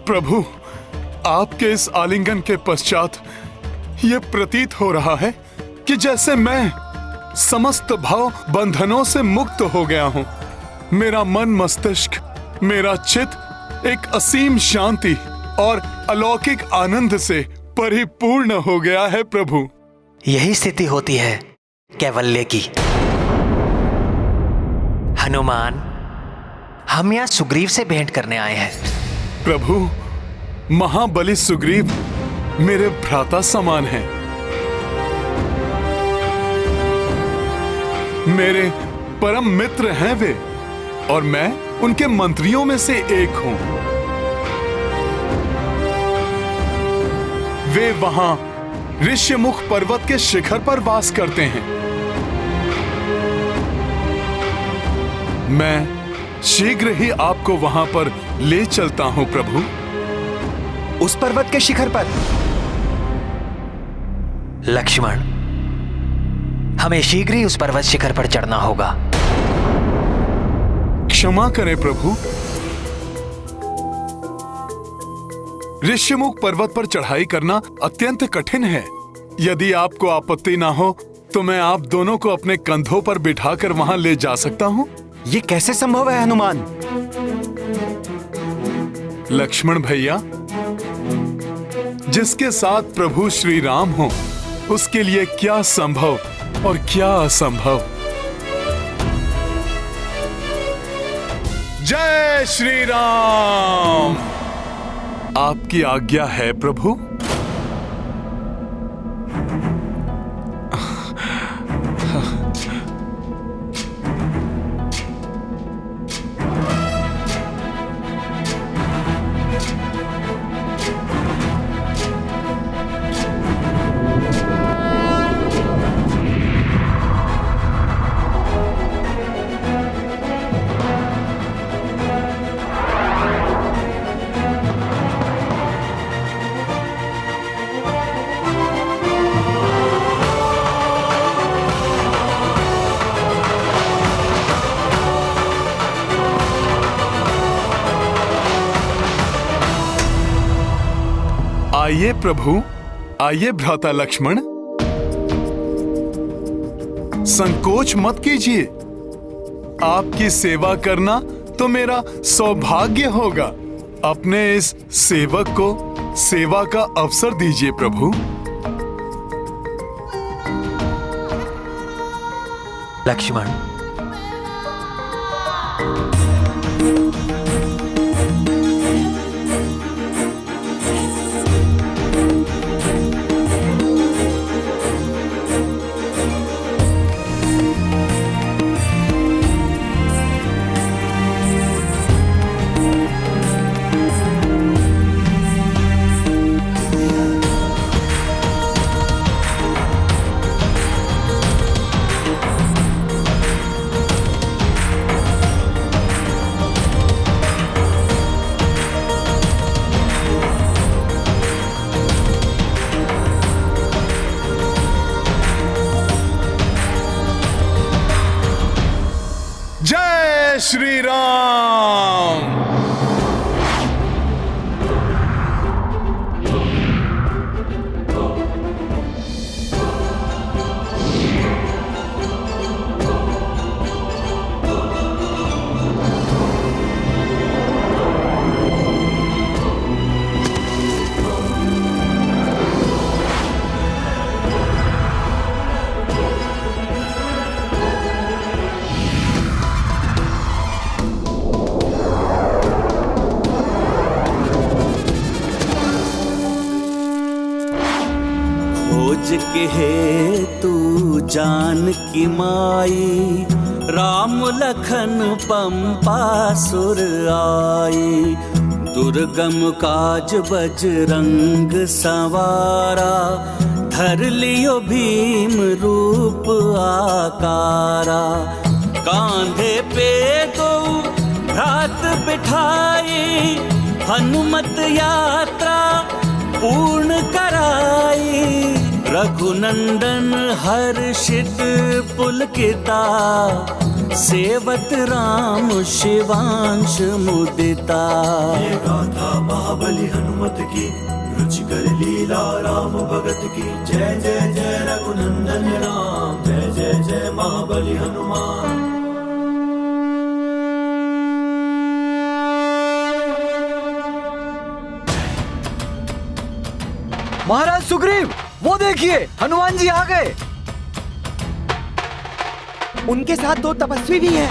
प्रभु, आपके इस आलिंगन के पश्चात ये प्रतीत हो रहा है कि जैसे मैं समस्त भाव बंधनों से मुक्त हो गया हूँ। मेरा मन मस्तिष्क, मेरा चित्त एक असीम शांति और अलौकिक आनंद से परिपूर्ण हो गया है प्रभु। यही स्थिति होती है कैवल्य की। हनुमान, हम यहाँ सुग्रीव से भेंट करने आए हैं। प्रभु, महाबली सुग्रीव मेरे भ्राता समान हैं। मेरे परम मित्र हैं वे, और मैं उनके मंत्रियों में से एक हूं। वे वहां ऋष्यमुख पर्वत के शिखर पर वास करते हैं। मैं शीघ्र ही आपको वहां पर ले चलता हूं प्रभु। उस पर्वत के शिखर पर? लक्ष्मण, हमें शीघ्र ही उस पर्वत शिखर पर चढ़ना होगा। क्षमा करें प्रभु, ऋष्यमुख पर्वत पर चढ़ाई करना अत्यंत कठिन है। यदि आपको आपत्ति ना हो तो मैं आप दोनों को अपने कंधों पर बिठाकर वहां ले जा सकता हूं। ये कैसे संभव है हनुमान? लक्ष्मण भैया, जिसके साथ प्रभु श्री राम हो, उसके लिए क्या संभव और क्या असंभव। जय श्री राम। आपकी आज्ञा है प्रभु। आइए प्रभु, आइए भ्राता लक्ष्मण, संकोच मत कीजिए। आपकी सेवा करना तो मेरा सौभाग्य होगा। अपने इस सेवक को सेवा का अवसर दीजिए प्रभु। लक्ष्मण, जय श्री राम। के हे तू जानकी माई, राम लखन पंपासुर आई। दुर्गम काज बजरंग सवारा, धर लियो भीम रूप आकारा। कांधे पे दो भ्रात बिठाई, हनुमत यात्रा पूर्ण कराई। रघुनंदन हर्षित पुलकिता, सेवत राम शिवांश मुदिता। ये गाथा महाबली हनुमत की, रुचिकर लीला राम भगत की। जय जय जय रघुनंदन राम, जय जय जय महाबली हनुमान। महाराज सुग्रीव, वो देखिए हनुमान जी आ गए। उनके साथ 2 तपस्वी भी हैं।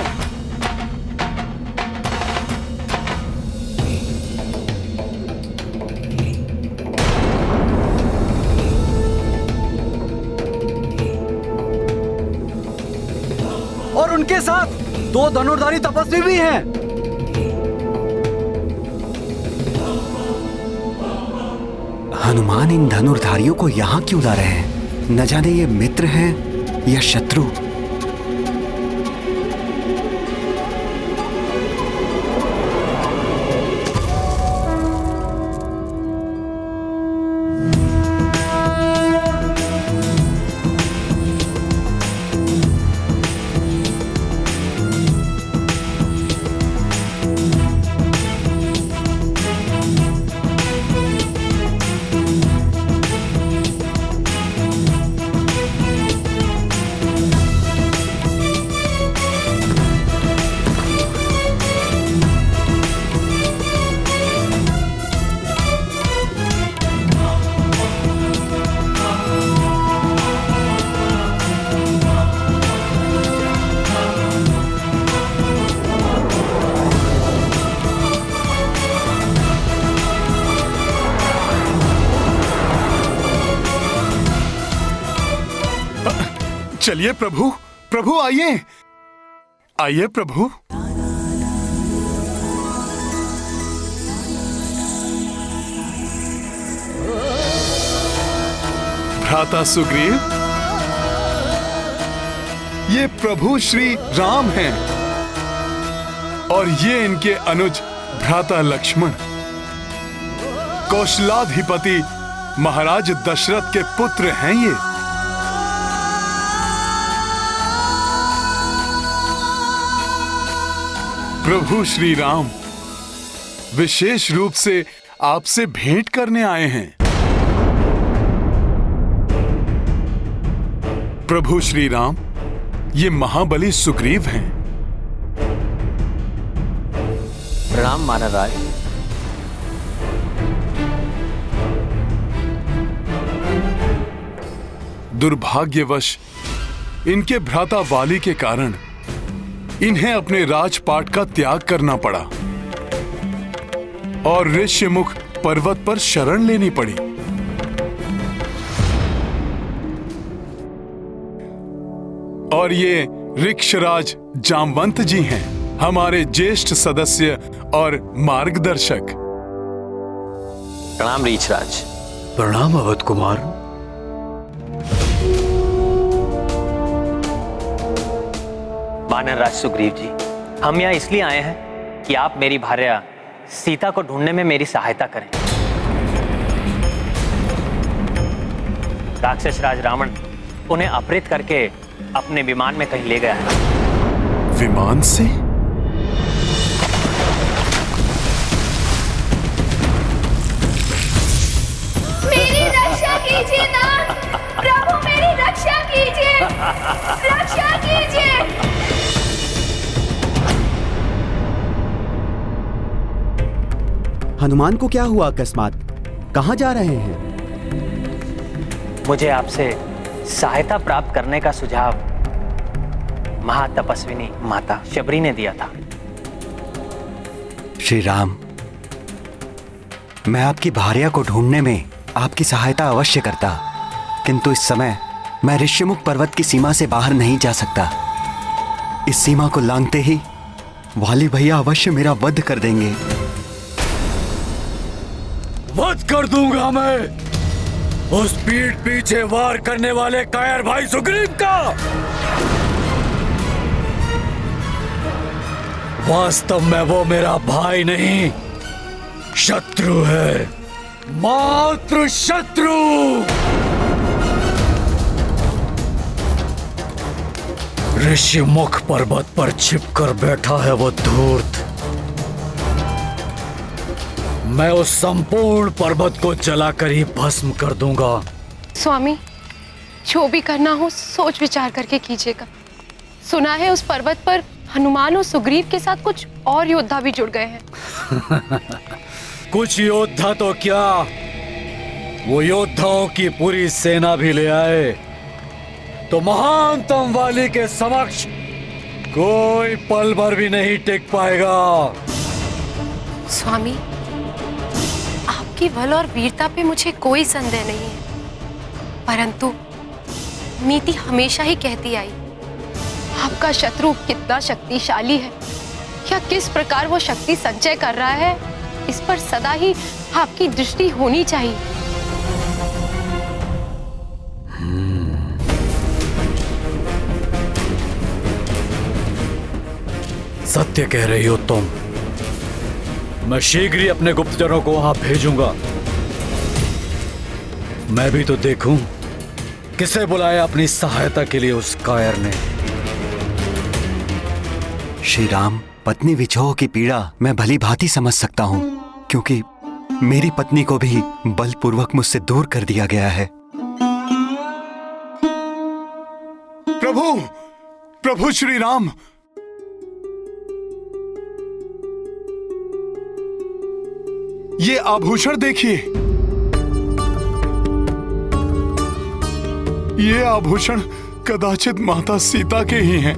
और उनके साथ 2 धनुर्धारी तपस्वी भी हैं। हनुमान इन धनुर्धारियों को यहाँ क्यों ला रहे हैं? न जाने ये मित्र हैं या शत्रु। चलिए प्रभु, प्रभु आइए, आइए प्रभु। भ्राता सुग्रीव, ये प्रभु श्री राम हैं और ये इनके अनुज भ्राता लक्ष्मण, कौशलाधिपति महाराज दशरथ के पुत्र हैं ये। प्रभु श्री राम विशेष रूप से आपसे भेंट करने आए हैं। प्रभु श्री राम, ये महाबली सुग्रीव हैं। प्रणाम महाराज। दुर्भाग्यवश इनके भ्राता वाली के कारण इन्हें अपने राजपाट का त्याग करना पड़ा और ऋष्यमुख पर्वत पर शरण लेनी पड़ी। और ये ऋक्षराज जामवंत जी हैं, हमारे ज्येष्ठ सदस्य और मार्गदर्शक। प्रणाम ऋक्षराज। प्रणाम अवध कुमार। वानरराज सुग्रीव जी, हम यहाँ इसलिए आए हैं कि आप मेरी भार्या सीता को ढूंढने में मेरी सहायता करें। राक्षस राज रावण उन्हें अपहृत करके अपने विमान में कहीं ले गया है। विमान से? मेरी रक्षा कीजिए नाथ, प्रभु मेरी रक्षा कीजिए, रक्षा कीजिए। हनुमान को क्या हुआ अकस्मात? कहाँ जा रहे हैं? मुझे आपसे सहायता प्राप्त करने का सुझाव महातपस्विनी माता शबरी ने दिया था। श्री राम, मैं आपकी भार्या को ढूंढने में आपकी सहायता अवश्य करता, किंतु इस समय मैं ऋष्यमुख पर्वत की सीमा से बाहर नहीं जा सकता। इस सीमा को लांघते ही वाली भैया अवश्य मेरा वध कर देंगे। वध कर दूंगा मैं उस पीठ पीछे वार करने वाले कायर भाई सुग्रीव का। वास्तव में वो मेरा भाई नहीं, शत्रु है, मात्र शत्रु। ऋषिमुख पर्वत पर छिपकर बैठा है वो धूर्त। मैं उस संपूर्ण पर्वत को जलाकर ही भस्म कर दूंगा। स्वामी, जो भी करना हो सोच विचार करके कीजिएगा। सुना है उस पर्वत पर हनुमान और सुग्रीव के साथ कुछ और योद्धा भी जुड़ गए हैं। कुछ योद्धा तो क्या, वो योद्धाओं की पूरी सेना भी ले आए तो महानतम वाली के समक्ष कोई पल भर भी नहीं टिक पाएगा। स्वामी, आपकी बल और वीरता पे मुझे कोई संदेह नहीं है, परंतु नीति हमेशा ही कहती आई आपका शत्रु कितना शक्तिशाली है या किस प्रकार वो शक्ति संचय कर रहा है, इस पर सदा ही आपकी दृष्टि होनी चाहिए। सत्य कह रही हो तुम। मैं शीघ्र ही अपने गुप्तचरों को वहां भेजूंगा। मैं भी तो देखूं किसे बुलाया अपनी सहायता के लिए उस कायर ने। श्री राम, पत्नी विछोह की पीड़ा मैं भली भांति समझ सकता हूं, क्योंकि मेरी पत्नी को भी बलपूर्वक मुझसे दूर कर दिया गया है। प्रभु, प्रभु श्री राम, ये आभूषण देखिए। ये आभूषण कदाचित माता सीता के ही हैं।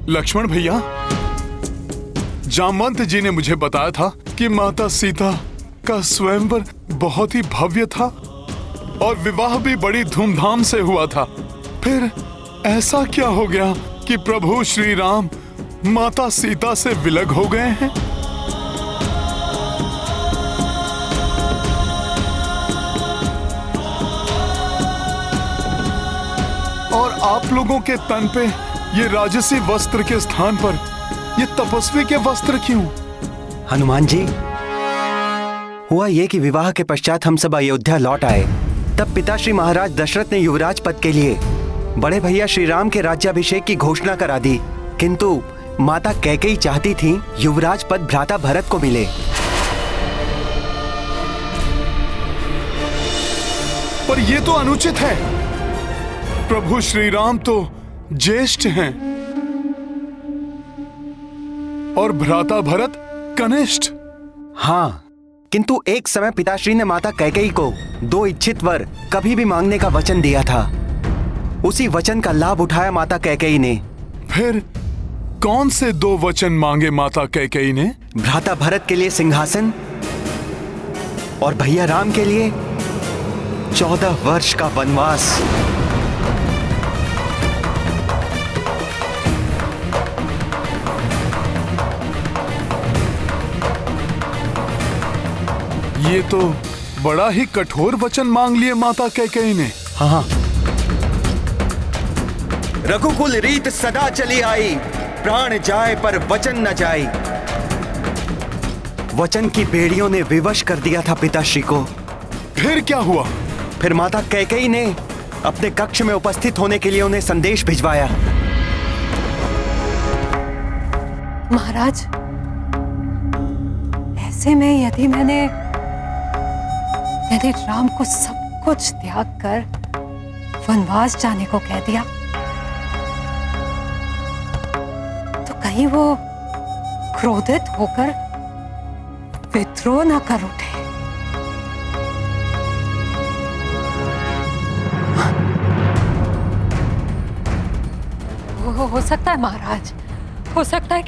लक्ष्मण भैया, जामवंत जी ने मुझे बताया था कि माता सीता का स्वयंवर बहुत ही भव्य था और विवाह भी बड़ी धूमधाम से हुआ था। फिर ऐसा क्या हो गया कि प्रभु श्री राम माता सीता से विलग हो गए हैं। और आप लोगों के तन पे ये राजसी वस्त्र के स्थान पर ये तपस्वी के वस्त्र क्यों? हनुमान जी, हुआ ये कि विवाह के पश्चात हम सब अयोध्या लौट आए। तब पिताश्री महाराज दशरथ ने युवराज पद के लिए बड़े भैया श्री राम के राज्याभिषेक की घोषणा करा दी, किंतु माता कैकेयी चाहती थी युवराज पद भ्राता भरत को मिले। पर ये तो अनुचित है। प्रभु श्री राम तो ज्येष्ठ हैं और भ्राता भरत कनिष्ठ। हाँ, किंतु एक समय पिताश्री ने माता कैकेयी को 2 इच्छित वर कभी भी मांगने का वचन दिया था। उसी वचन का लाभ उठाया माता कैकेयी ने। फिर कौन से 2 वचन मांगे माता कैकेयी ने? भ्राता भरत के लिए सिंहासन और भैया राम के लिए 14 वर्ष का वनवास। ये तो बड़ा ही कठोर वचन मांग लिए माता कैकेयी ने। हाँ, रघुकुल रीत सदा चली आई, प्राण जाए पर वचन न जाए। वचन की बेड़ियों ने विवश कर दिया था पिताश्री को। फिर क्या हुआ? फिर माता कैकेयी ने अपने कक्ष में उपस्थित होने के लिए उन्हें संदेश भिजवाया। महाराज, ऐसे में यदि मैंने राम को सब कुछ त्याग कर वनवास जाने को कह दिया तो कहीं वो क्रोधित होकर विद्रोह न कर उठे। हो सकता है महाराज, हो सकता है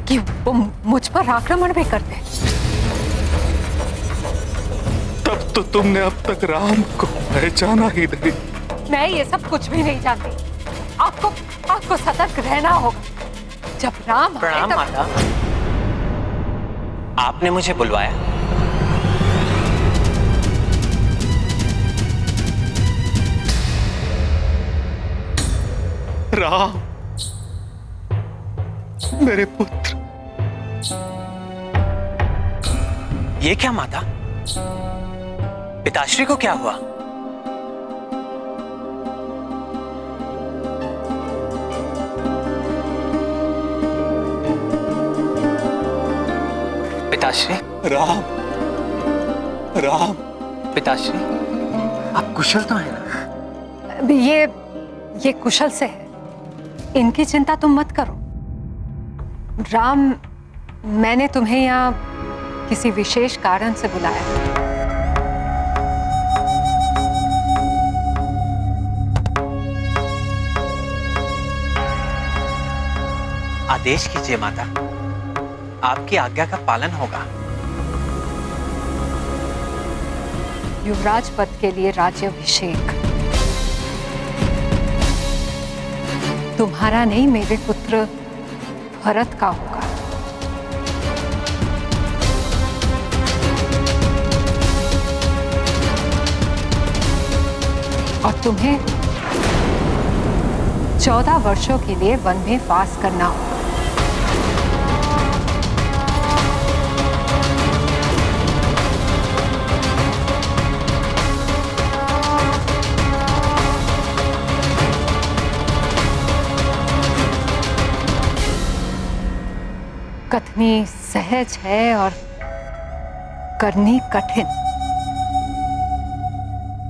कि वो मुझ पर आक्रमण भी कर दे। तब तो तुमने अब तक राम को पहचाना ही नहीं। मैं ये सब कुछ भी नहीं जानती। आपको सतर्क रहना होगा। जब राम आए प्रणाम माता, आपने मुझे बुलवाया? राम, मेरे पुत्र। ये क्या माता? पिताश्री को क्या हुआ? पिताश्री। राम, राम। पिताश्री, आप कुशल तो हैं ना? ये कुशल से है, इनकी चिंता तुम मत करो। राम, मैंने तुम्हें यहाँ किसी विशेष कारण से बुलाया। आदेश कीजिए माता, आपकी आज्ञा का पालन होगा। युवराज पद के लिए राज्याभिषेक तुम्हारा नहीं, मेरे पुत्र भरत का होगा। और तुम्हें 14 वर्षों के लिए वन में वास करना होगा। कथनी सहज है और करनी कठिन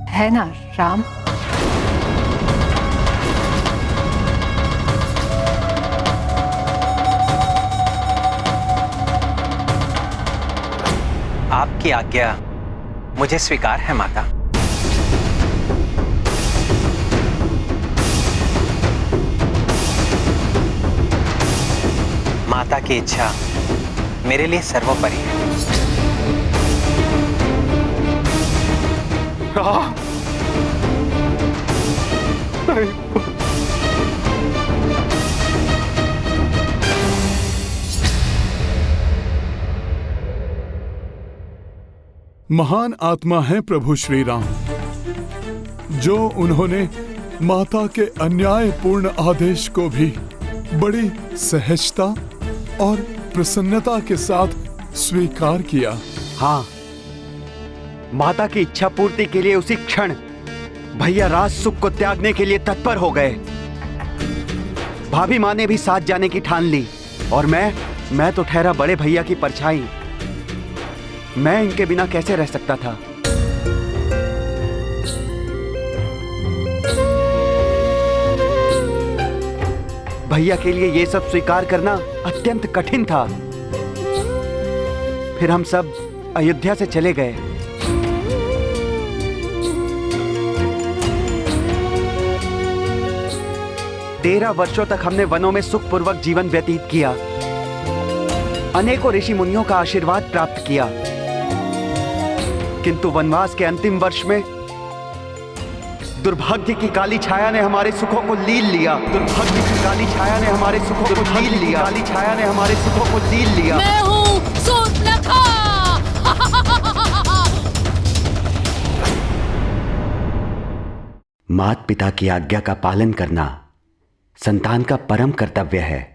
है ना राम? आपकी आज्ञा मुझे स्वीकार है माता। माता की इच्छा मेरे लिए सर्वोपरि है। महान आत्मा हैं प्रभु श्री राम, जो उन्होंने माता के अन्यायपूर्ण आदेश को भी बड़ी सहजता और प्रसन्नता के साथ स्वीकार किया। हाँ, माता की इच्छा पूर्ति के लिए उसी क्षण भैया राज सुख को त्यागने के लिए तत्पर हो गए। भाभी माँ ने भी साथ जाने की ठान ली और मैं तो ठहरा बड़े भैया की परछाई। मैं इनके बिना कैसे रह सकता था। भैया के लिए ये सब स्वीकार करना अत्यंत कठिन था। फिर हम सब अयोध्या से चले गए। तेरह वर्षों तक हमने वनों में सुखपूर्वक जीवन व्यतीत किया, अनेकों ऋषि मुनियों का आशीर्वाद प्राप्त किया, किंतु वनवास के अंतिम वर्ष में दुर्भाग्य की काली छाया ने हमारे सुखों को लील लिया। दुर्भाग्य की काली छाया ने हमारे सुखों को लील लिया। काली छाया ने हमारे सुखों को लील लिया। मैं हूँ सूर्पनखा। माता पिता की आज्ञा का पालन करना संतान का परम कर्तव्य है।